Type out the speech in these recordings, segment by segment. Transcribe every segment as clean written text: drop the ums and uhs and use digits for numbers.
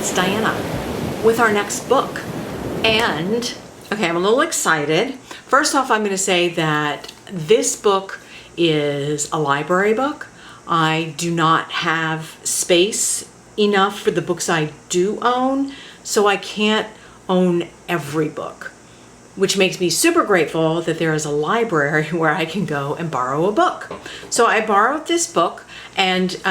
it's Diana with our next book. And, okay, I'm a little excited. First off, I'm going to say that this book is a library book. I do not have space enough for the books I do own, so I can't own every book, which makes me super grateful that there is a library where I can go and borrow a book. So I borrowed this book, and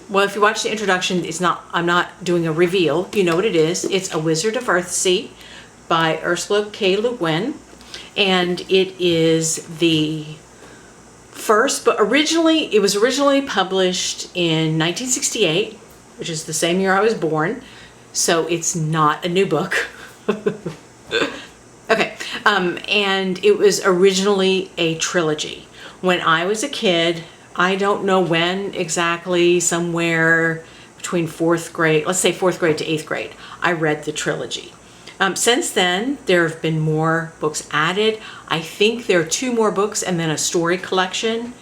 well, if you watch the introduction, I'm not doing a reveal. You know what it is. It's A Wizard of Earthsea by Ursula K. Guin, and it is the first, but it was originally published in 1968, which is the same year I was born, so it's not a new book. Okay, and it was originally a trilogy. When I was a kid, I don't know when exactly, somewhere between fourth grade, let's say fourth grade to eighth grade, I read the trilogy. Since then, there have been more books added. I think there are 2 more books and then a story collection,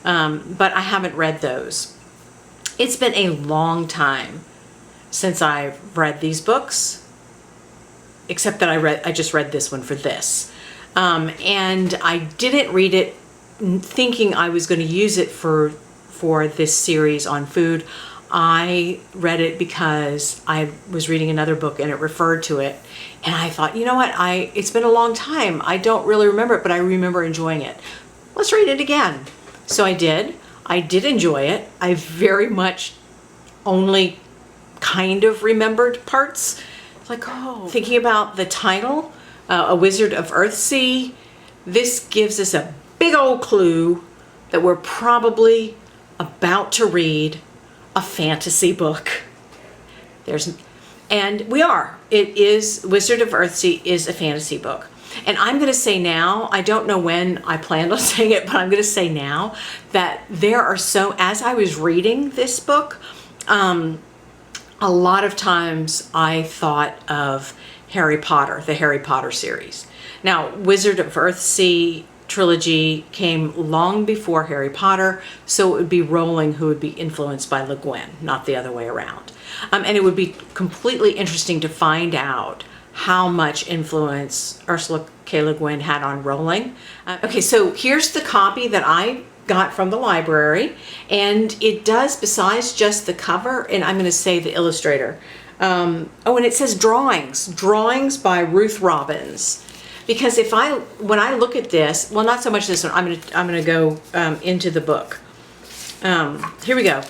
but I haven't read those. It's been a long time since I've read these books, except that I just read this one for this. And I didn't read it thinking I was going to use it for this series on food. I read it because I was reading another book and it referred to it. And I thought, you know what, it's been a long time. I don't really remember it, but I remember enjoying it. Let's read it again. So I did. I did enjoy it. I very much only kind of remembered parts. Like, oh, thinking about the title, A Wizard of Earthsea, this gives us a big old clue that we're probably about to read a fantasy book. And we are. It is, Wizard of Earthsea is a fantasy book. And I'm going to say now, I don't know when I planned on saying it, but I'm going to say now that there are as I was reading this book, a lot of times I thought of Harry Potter, the Harry Potter series. Now, Wizard of Earthsea trilogy came long before Harry Potter, so it would be Rowling who would be influenced by Le Guin, not the other way around. And it would be completely interesting to find out how much influence Ursula K. Le Guin had on Rowling. Okay, so here's the copy that I got from the library, and it does, besides just the cover, and I'm going to say the illustrator. Oh, and it says drawings by Ruth Robbins. Because when I look at this, well, not so much this one. I'm gonna go into the book. Here we go.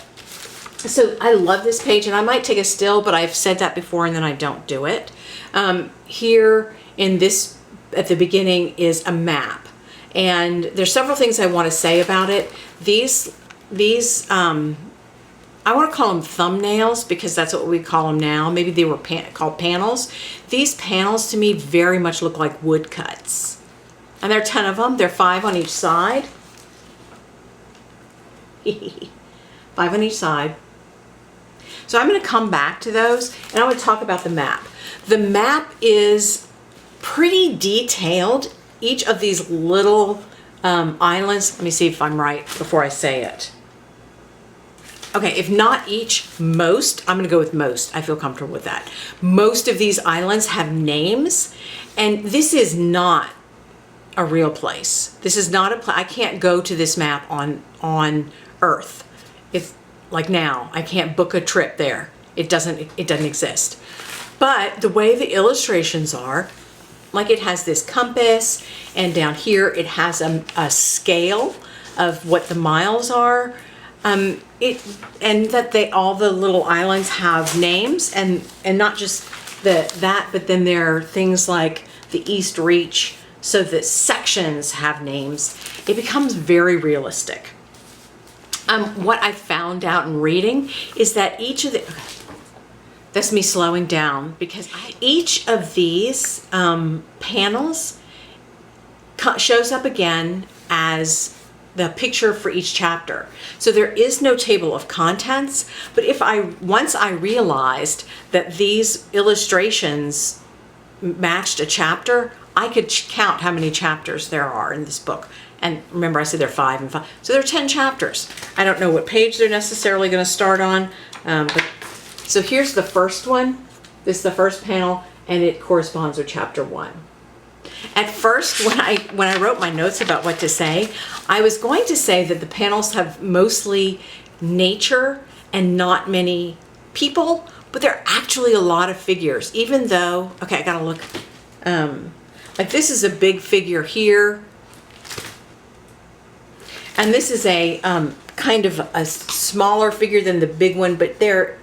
So I love this page, and I might take a still, but I've said that before, and then I don't do it. Here in this, at the beginning, is a map, and there's several things I want to say about it. These I want to call them thumbnails because that's what we call them now. Maybe they were called panels. These panels to me very much look like woodcuts. And there are 10 of them. There are 5 on each side. 5 on each side. So I'm going to come back to those, and I want to talk about the map. The map is pretty detailed. Each of these little islands, let me see if I'm right before I say it. Okay, if not each, most, I'm going to go with most. I feel comfortable with that. Most of these islands have names, and this is not a real place. This is not a place. I can't go to this map on Earth. If like now, I can't book a trip there. It doesn't exist. But the way the illustrations are, like it has this compass, and down here it has a scale of what the miles are. And that all the little islands have names, and not just that, but then there are things like the East Reach, so that sections have names. It becomes very realistic. What I found out in reading is that that's me slowing down, because each of these panels shows up again as the picture for each chapter. So there is no table of contents, but once I realized that these illustrations matched a chapter, I could count how many chapters there are in this book. And remember, I said there are 5 and 5. So there are 10 chapters. I don't know what page they're necessarily going to start on, but So here's the first one. This is the first panel, and it corresponds with chapter 1. At first, when I wrote my notes about what to say, I was going to say that the panels have mostly nature and not many people, but there are actually a lot of figures, even though, okay, I gotta look, like this is a big figure here, and this is a kind of a smaller figure than the big one, but there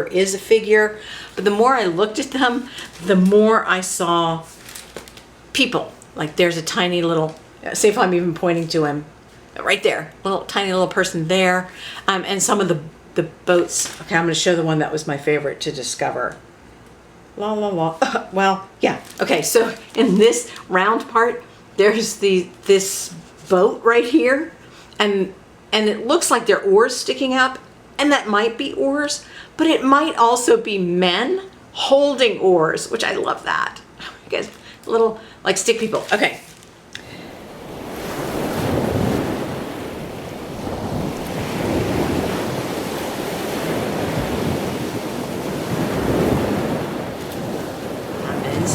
is a figure. But the more I looked at them, the more I saw people. Like there's a tiny little, see if I'm even pointing to him, right there, tiny little person there, and some of the boats. Okay, I'm going to show the one that was my favorite to discover. La la la. Well, yeah. Okay, so in this round part, there's this boat right here, and it looks like there are oars sticking up, and that might be oars, but it might also be men holding oars, which I love that. You guys, little like stick people. Okay.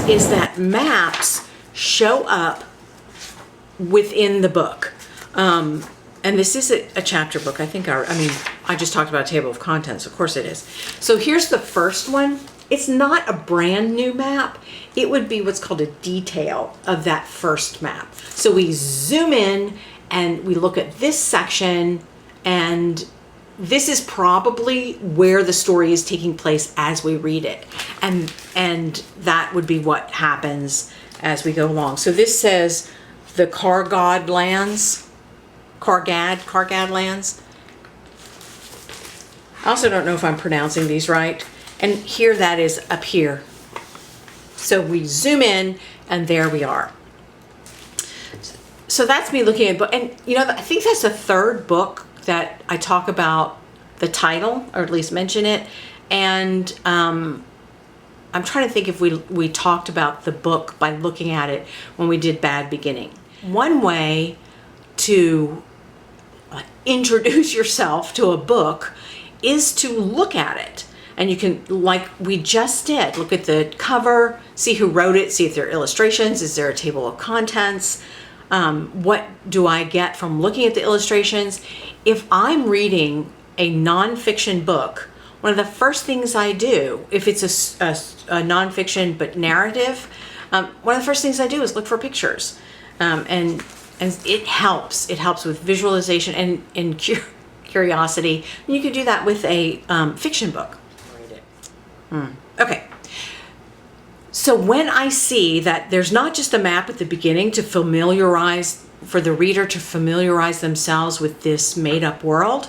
Is that maps show up within the book. And this is a chapter book. I just talked about a table of contents. Of course it is. So here's the first one. It's not a brand new map. It would be what's called a detail of that first map. So we zoom in and we look at this section, and this is probably where the story is taking place as we read it. And that would be what happens as we go along. So this says the Kargad lands. Kargad lands. I also don't know if I'm pronouncing these right. And here that is up here. So we zoom in and there we are. So that's me looking at book. And I think that's the third book that I talk about the title, or at least mention it. And I'm trying to think if we talked about the book by looking at it when we did Bad Beginning. One way to introduce yourself to a book is to look at it. And you can, like we just did, look at the cover, see who wrote it, see if there are illustrations, is there a table of contents, what do I get from looking at the illustrations. If I'm reading a nonfiction book, one of the first things I do, if it's a nonfiction but narrative, one of the first things I do is look for pictures. And it helps. It helps with visualization and curiosity. And you could do that with a fiction book. Okay. So when I see that there's not just a map at the beginning for the reader to familiarize themselves with this made-up world,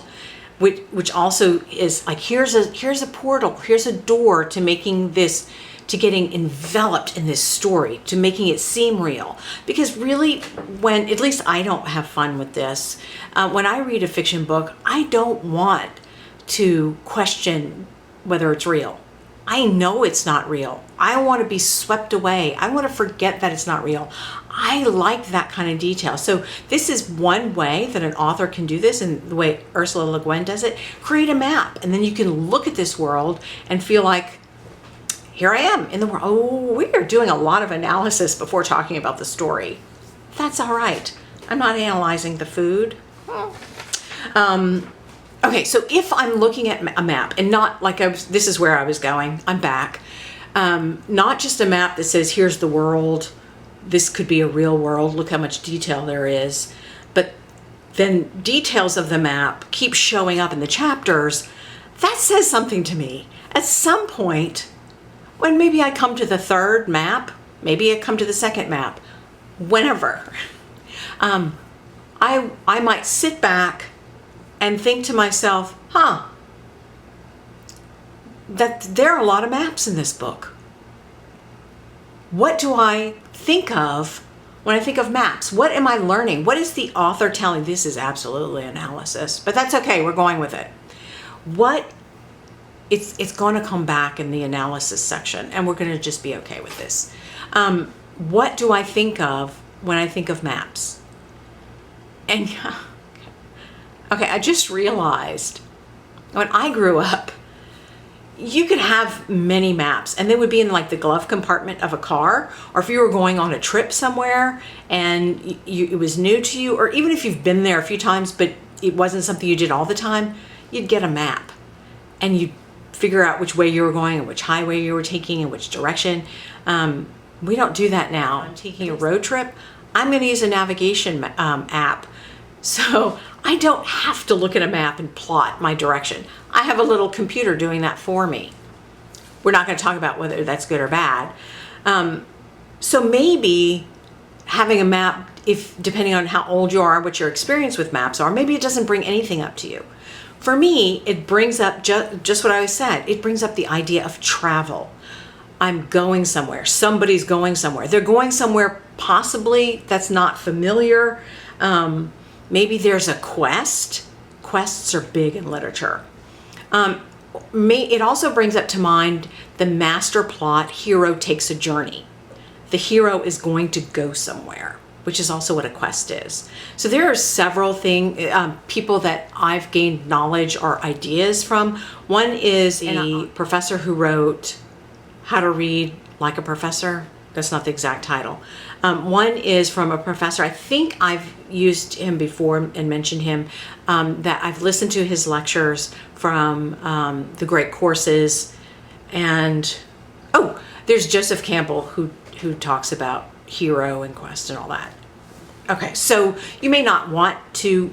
which also is like, here's a portal, here's a door to getting enveloped in this story, to making it seem real. Because really, at least I don't have fun with this, when I read a fiction book, I don't want to question whether it's real. I know it's not real. I want to be swept away. I want to forget that it's not real. I like that kind of detail. So this is one way that an author can do this, and the way Ursula K does it, create a map. And then you can look at this world and feel like, here I am in the world. Oh, we are doing a lot of analysis before talking about the story. That's all right. I'm not analyzing the food. Okay, so if I'm looking at a map, and not like this is where I was going, I'm back. Not just a map that says, here's the world, this could be a real world, look how much detail there is. But then details of the map keep showing up in the chapters. That says something to me. At some point, when maybe I come to the third map, maybe I come to the second map, whenever, I might sit back and think to myself, that there are a lot of maps in this book. What do I think of when I think of maps? What am I learning? What is the author telling? This is absolutely analysis, but that's okay, we're going with it. It's going to come back in the analysis section, and we're going to just be okay with this. What do I think of when I think of maps? And okay, I just realized when I grew up, you could have many maps, and they would be in like the glove compartment of a car, or if you were going on a trip somewhere and it was new to you, or even if you've been there a few times but it wasn't something you did all the time, you'd get a map and you'd figure out which way you were going and which highway you were taking and which direction. We don't do that now. I'm taking a road trip. I'm going to use a navigation app, so I don't have to look at a map and plot my direction. I have a little computer doing that for me. We're not going to talk about whether that's good or bad. So maybe having a map, if depending on how old you are, what your experience with maps are, maybe it doesn't bring anything up to you. For me, it brings up just what I said. It brings up the idea of travel. I'm going somewhere. Somebody's going somewhere. They're going somewhere possibly that's not familiar. Maybe there's a quest. Quests are big in literature. It also brings up to mind the master plot, hero takes a journey. The hero is going to go somewhere, which is also what a quest is. So there are several people that I've gained knowledge or ideas from. One is a professor who wrote How to Read Like a Professor. That's not the exact title. One is from a professor, I think I've used him before and mentioned him, that I've listened to his lectures from the Great Courses. And, there's Joseph Campbell who talks about hero and quest and all that. Okay, so you may not want to,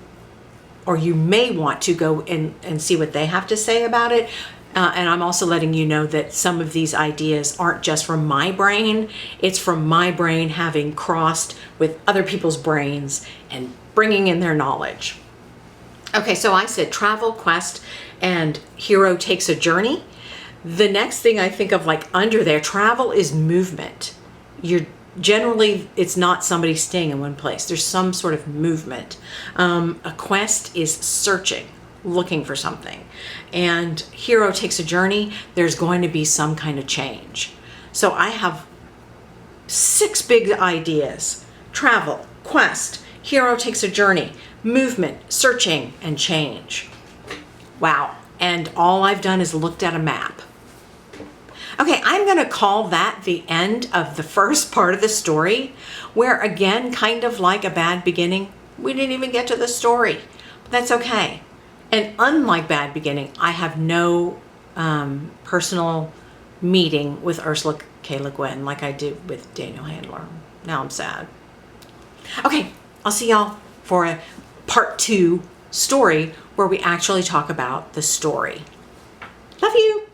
or you may want to go and see what they have to say about it. And I'm also letting you know that some of these ideas aren't just from my brain. It's from my brain having crossed with other people's brains and bringing in their knowledge. Okay, so I said travel, quest, and hero takes a journey. The next thing I think of like under there, travel is movement. Generally, it's not somebody staying in one place. There's some sort of movement. A quest is searching, looking for something. And hero takes a journey. There's going to be some kind of change. So I have 6 big ideas: travel, quest, hero takes a journey, movement, searching, and change. Wow. And all I've done is looked at a map. Okay, I'm going to call that the end of the first part of the story, where again, kind of like a bad beginning, we didn't even get to the story. But that's okay. And unlike Bad Beginning, I have no personal meeting with Ursula K. Guin like I did with Daniel Handler. Now I'm sad. Okay, I'll see y'all for a part 2 story where we actually talk about the story. Love you.